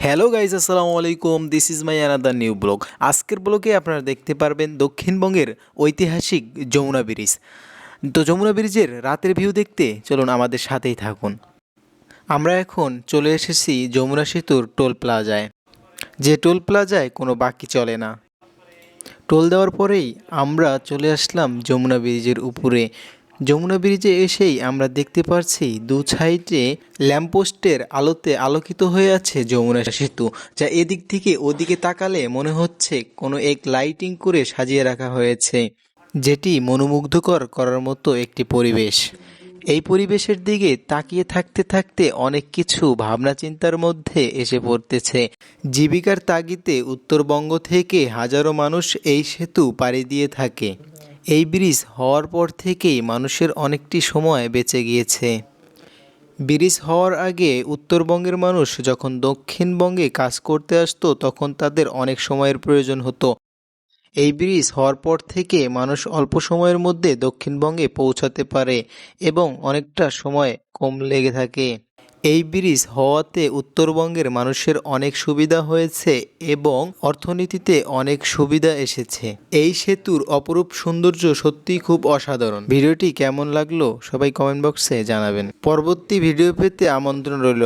Hello guys, আসসালামু আলাইকুম। This is my another new blog. আজকের ব্লগে আপনারা দেখতে পারবেন দক্ষিণবঙ্গের ঐতিহাসিক যমুনা ব্রিজ। তো যমুনা ব্রিজের রাতের ভিউ দেখতে চলুন আমাদের সাথেই থাকুন। আমরা এখন চলে এসেছি যমুনা সেতুর টোল প্লাজায়। যে টোল প্লাজায় কোনো বাকি চলে না। টোল দেওয়ার পরেই আমরা চলে আসলাম যমুনা ব্রিজের উপরে। যমুনা ব্রিজে এসেই আমরা দেখতে পাচ্ছি দু সাইডে ল্যাম্পপোস্টের আলোতে আলোকিত হয়ে আছে যমুনা সেতু, যা এদিক থেকে ওদিকে তাকালে মনে হচ্ছে কোনো এক লাইটিং করে সাজিয়ে রাখা হয়েছে, যেটি মনোমুগ্ধকর করার মতো একটি পরিবেশ। এই পরিবেশের দিকে তাকিয়ে থাকতে থাকতে অনেক কিছু ভাবনা চিন্তার মধ্যে এসে পড়তেছে। জীবিকার তাগিদে উত্তরবঙ্গ থেকে হাজারো মানুষ এই সেতু পাড়ি দিয়ে থাকে। এই ব্রিজ হওয়ার পর থেকেই মানুষের অনেকটি সময় বেঁচে গিয়েছে। ব্রিজ হওয়ার আগে উত্তরবঙ্গের মানুষ যখন দক্ষিণবঙ্গে কাজ করতে আসতো তখন তাদের অনেক সময়ের প্রয়োজন হতো। এই ব্রিজ হওয়ার পর থেকে মানুষ অল্প সময়ের মধ্যে দক্ষিণবঙ্গে পৌঁছাতে পারে এবং অনেকটা সময় কম লেগে থাকে। এই ব্রিজ হওয়াতে উত্তরবঙ্গের মানুষের অনেক সুবিধা হয়েছে এবং অর্থনীতিতে অনেক সুবিধা এসেছে। এই সেতুর অপরূপ সৌন্দর্য সত্যিই খুব অসাধারণ। ভিডিওটি কেমন লাগলো সবাই কমেন্ট বক্সে জানাবেন। পরবর্তী ভিডিও পেতে আমন্ত্রণ রইল।